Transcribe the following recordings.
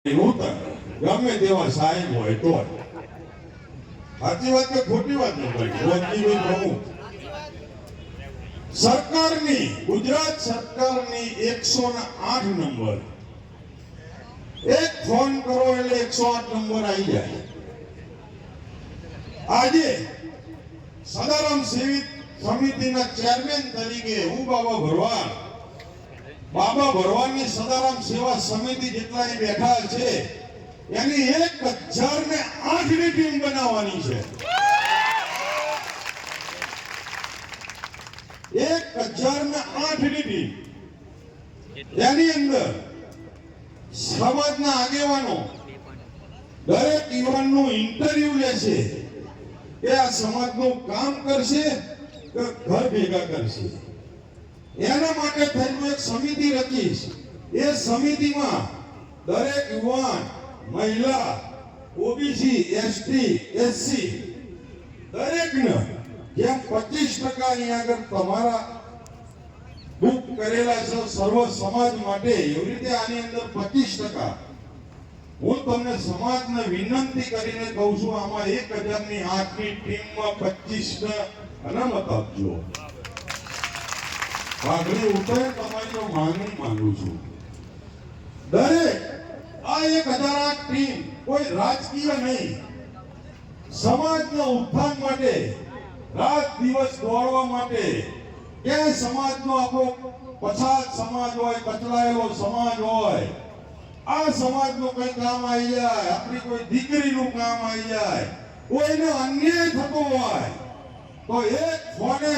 નૂતન ગમે તેવા સાહેબ હોય તો સાચી વાત કે ખોટી વાત ન કરી રોજની પ્રમુખ સરકારની ગુજરાત સરકારની 108 નંબર એક ફોન કરો એટલે 108 નંબર આવી જાય. આજે સદારામ સેવિત સમિતિના ચેરમેન તરીકે હું બાબા ભરવાડની સદારામ સેવા સમિતિ જેટલા બેઠા છે એની 1008 ની ટીમ બનાવવાની છે. 1008 ની ટીમ એની અંદર સમાજના આગેવાનો દરેક યુવાનનું ઇન્ટરવ્યુ લેશે કે આ સમાજનું કામ કરશે કે ઘર ભેગા કરશે. એના માટે થઈને એક સમિતિ રચીશ. એ સમિતિમાં દરેક યુવાન, મહિલા, ઓબીસી, એસટી, એસસી દરેકને જેમ 25% અહીંયા આગળ તમારા બુક કરેલા છે સર્વ સમાજ માટે એવી રીતે આની અંદર 25% હું તમને સમાજને વિનંતી કરીને કહું છું આમાં 1008 ની ટીમમાં 25 અનામત આપજો. આગળ ઉતરે તમારી માંગુ છું. દરેક આ 1008 ટીમ કોઈ રાજકીય નહીં, સમાજના ઉત્થાન માટે રાત દિવસ દોડવા માટે કે સમાજનો આપણો પછાત સમાજ હોય, કચડાયેલો સમાજ હોય, આ સમાજનું કઈ કામ આવી જાય, આપણી કોઈ દીકરીનું કામ આવી જાય, કોઈને અન્યાય થતો હોય તો એક ફોને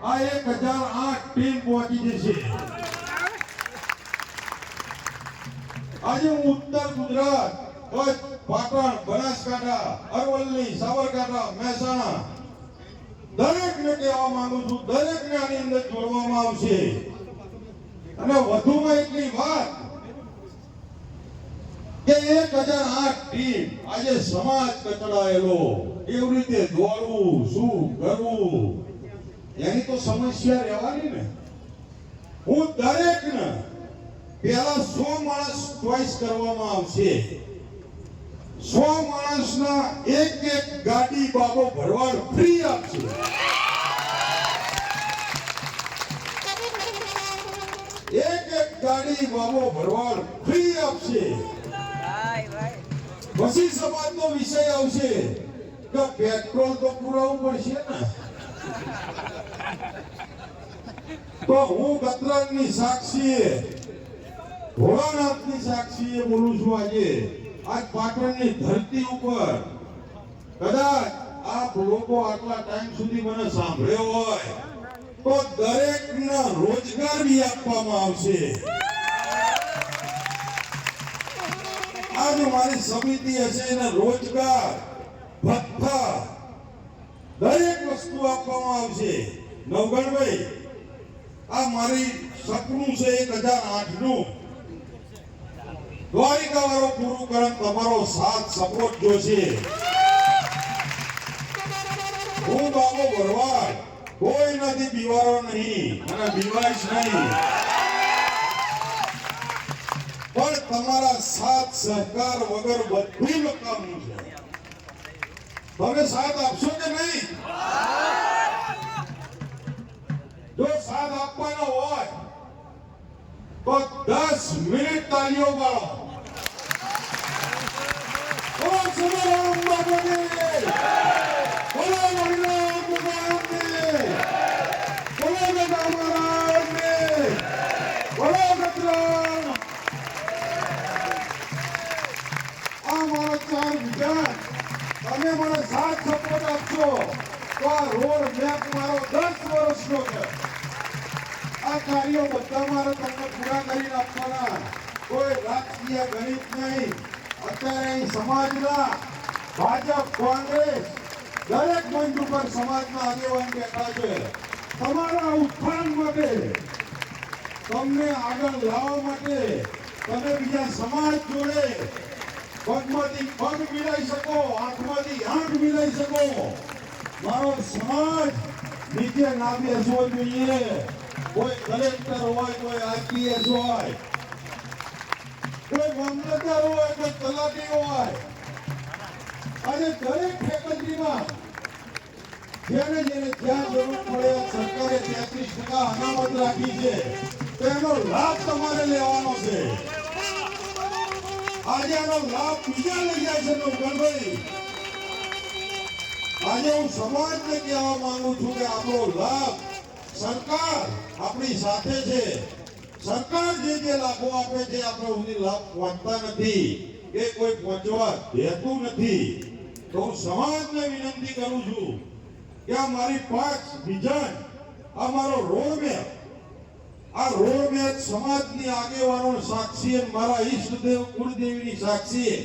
આ 1008 ટીમ પહોંચી જશે. આજે હું ઉત્તર ગુજરાત, કચ્છ, પાટણ, બનાસકાંઠા, અરવલ્લી, સાબરકાંઠા, મહેસાણા દરેકને કહેવા માંગુ છું, દરેકને આની અંદર જોડવામાં આવશે. અને વધુમાં એટલી વાત કે 1008 ટીમ આજે સમાજ કચડાયેલો એવી રીતે દોડવું, શું કરવું એની તો સમસ્યા રહેવાની ને. હું દરેકને પહેલા 100 માણસ ચોઈસ કરવામાં આવશે. 100 માણસના એક ગાડી બાબો ભરવાડ ફ્રી આપશે. એક ગાડી બાબો ભરવાડ ફ્રી આપશે. પછી સમાજનો વિષય આવશે કે પેટ્રોલ તો પુરાવવું પડશે ને. તો હું ગતરાજની સાક્ષીએ, ભોળાનાથની સાક્ષીએ બોલું છું. આજે આજ પાટણની ધરતી ઉપર કદાચ આપ લોકો આટલા ટાઈમ સુધી મને સાંભળ્યો હોય તો દરેકને રોજગાર બી આપવામાં આવશે. આ જો મારી સમિતિ હશે એને રોજગાર, ભથ્થા દરેક વસ્તુ આપવામાં આવશે. નવગણભાઈ, આ મારી સપનું છે 1008 નું. દ્વારિકા વાળો પૂરું કરે તમારો સાથ સપોર્ટ જોશે. હું બાબો ભરવાડ કોઈ નથી, બીવારો નહીં અને બીવાઈશ નહીં, પણ તમારા સાથ સહકાર વગર બધું નકામું છે. તમે સાથ આપશો કે નહીં? જો સાથ આપવાનો હોય તો 10 મિનિટ તાળીઓ પાડો. બોલો સદારામ બાબાની જય, બોલો હરિનામ ભગવાનની, બોલો ગંગા મહારાજની, બોલો ગજરામ. આ મારો 4 વિધાન તમે મને સાથ સપોર્ટ આપશો તો આ રોડ મેપ મારો 10 વર્ષનો છે. આ કાર્યો બધા મારે તમને પૂરા કરીને આપવાના. કોઈ રાજકીય ગણિત નહીં. અત્યારે અહીં સમાજના ભાજપ, કોંગ્રેસ દરેક મંચ ઉપર સમાજના આગેવાન બેઠા છે. તમારા ઉત્થાન માટે, તમને આગળ લાવવા માટે તમે બીજા સમાજ જોડે પગમાંથી પગ મિલાઈ શકો, આંખમાંથી આંખ મિલાઈ શકો. મારો સમાજ નીચે ના બેસવો જોઈએ. કોઈ કલેક્ટર હોય, કોઈ આઈપીએસ હોય, કોઈ મામલતદાર હોય, કોઈ તલાટી હોય, અને દરેક ફેકલ્ટીમાં જેને જેને જ્યાં જરૂર પડે સરકારે 33% અનામત રાખી છે તેનો લાભ તમારે લેવાનો છે. આજે આનો લાભ બીજા લઈ જાય છે નોકરભાઈ. આજે હું સમાજને કહેવા માંગુ છું કે આપણો લાભ સરકાર આપણી સાથે છે. સરકાર જે લાભો આપે છે આપણે સુધી લાભ પહોંચતા નથી કે કોઈ પહોંચવા દેતું નથી. તો હું સમાજને વિનંતી કરું છું કે આ મારી 5 વિઝન, આ મારો રોડમેપ, આ રોડમેપ સમાજની આગેવાનો સાક્ષી અને મારા ઈષ્ટદેવ કુળદેવીની સાક્ષી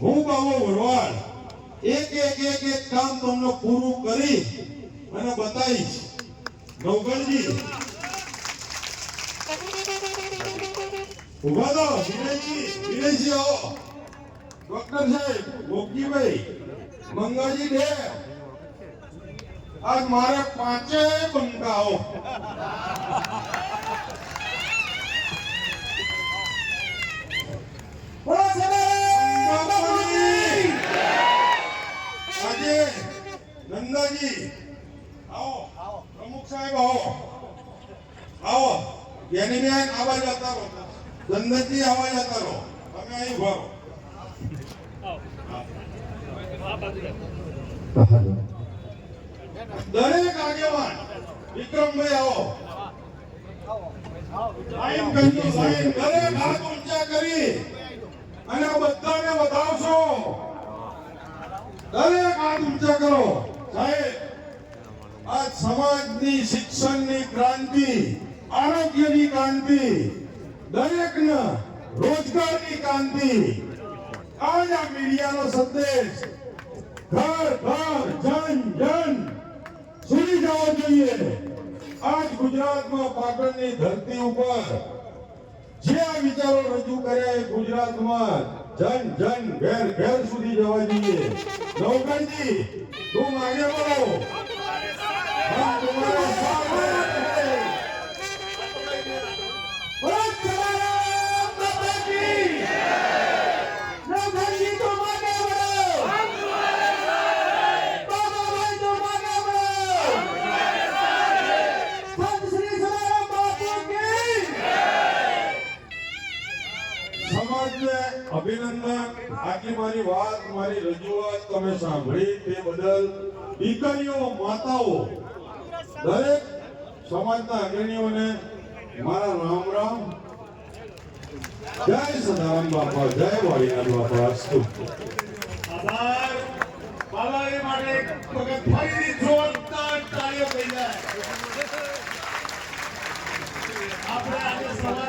હું બાબો ભરવાડ એક કામ તમને પૂરું કરી અને બતાવીશ. નવગણજી ઉભા થો. વિનયજી આવો. ડોક્ટર સાહેબ, ગોપજીભાઈ, મંગાજી દે. આજ મારે 5 બંકાઓ. આજે નંદાજી આવો, પ્રમુખ સાહેબ આવો. જેની બેન આવા જતા રહો, નંદનજી આવા જતા રહો, તમે અહીં ઉભા રહો. દરેક આગેવાન વિક્રમભાઈ આવો. લાઈન કરજો, લાઈન. દરેક હાથ ઊંચા કરી અને બધાને વધાવશો. દરેક હાથ ઊંચા કરો. સાહેબ, આ સમાજની શિક્ષણની ક્રાંતિ, આરોગ્યની ક્રાંતિ, દરેકને રોજગારની ક્રાંતિ, આજ આ મીડિયાનો સંદેશ ઘર ઘર જન જન સુધી જવો જોઈએ. આજ ગુજરાતમાં પાટણની ધરતી ઉપર જે આ વિચારો રજૂ કર્યા એ ગુજરાતમાં જન જન ઘેર ઘેર સુધી જવા જોઈએ. નવગણજી, તું આગે બોલો. हम तुम्हारे साथ हैं. बोलो जवान माता की. नवगणजी तुम आगे बढ़ो. हम तुम्हारे साथ हैं. बाबा भाई तुम आगे बढ़ो. हम तुम्हारे साथ हैं. संत श्री सदाराम बापू की. समाजને અભિનંદન. આટલી મારી વાત, મારી રજૂઆત તમે સાંભળી તે બદલ દીકરીઓ, માતાઓ, દરેક સમાજના અગ્રણીઓને મારા રામ રામ. જય સદારામ બાપા, જય વાળીનાથ બાપા. અસ્તુ. આભાર. બાલાજી માટે એક વખત ફરીથી જોરદાર તાળીઓ થઈ જાય. આપણે આજે સવારે